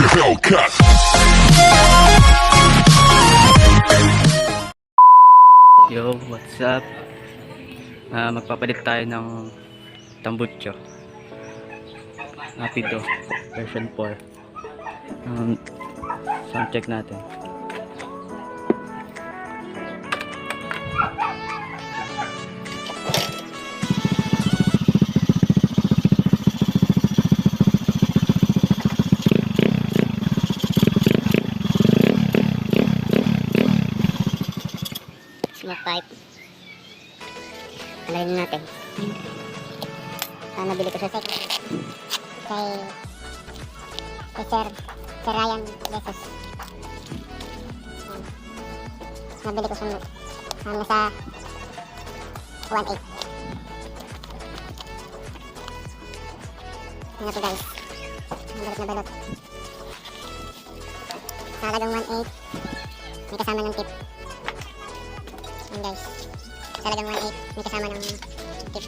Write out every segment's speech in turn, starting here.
Hellcat. Yo, what's up? Magpapalit tayo ng tambutso apido version 4. Sound check natin. Smoke pipe. Alayin natin. Nabili ko sa second kay Sir Ryan Jesus. Nabili ko sa nasa 1.8. Ano to guys? Balot na balot. Sa halagang 1.8 may kasama ng tip. Yan guys, talagang 1.8 may kasama ng tip.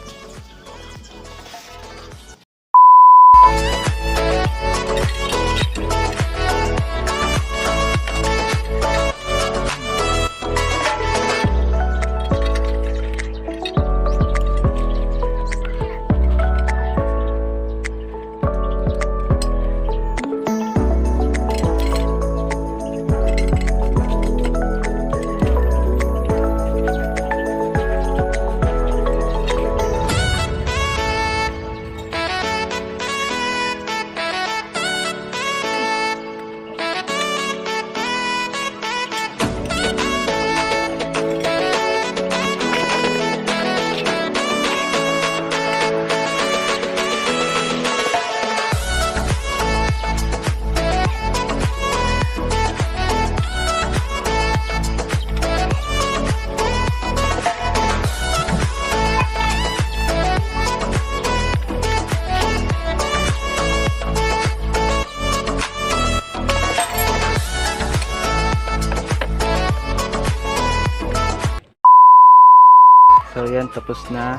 So yan, tapos na.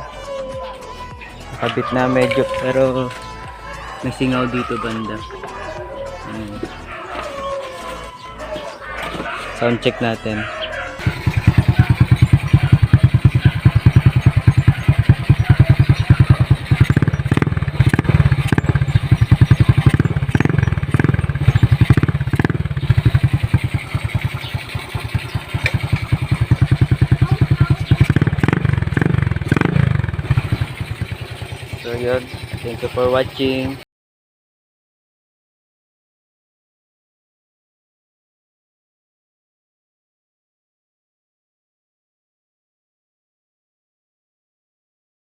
Nakabit na medyo, pero may singaw dito banda. Sound check natin. So yun, thank you for watching.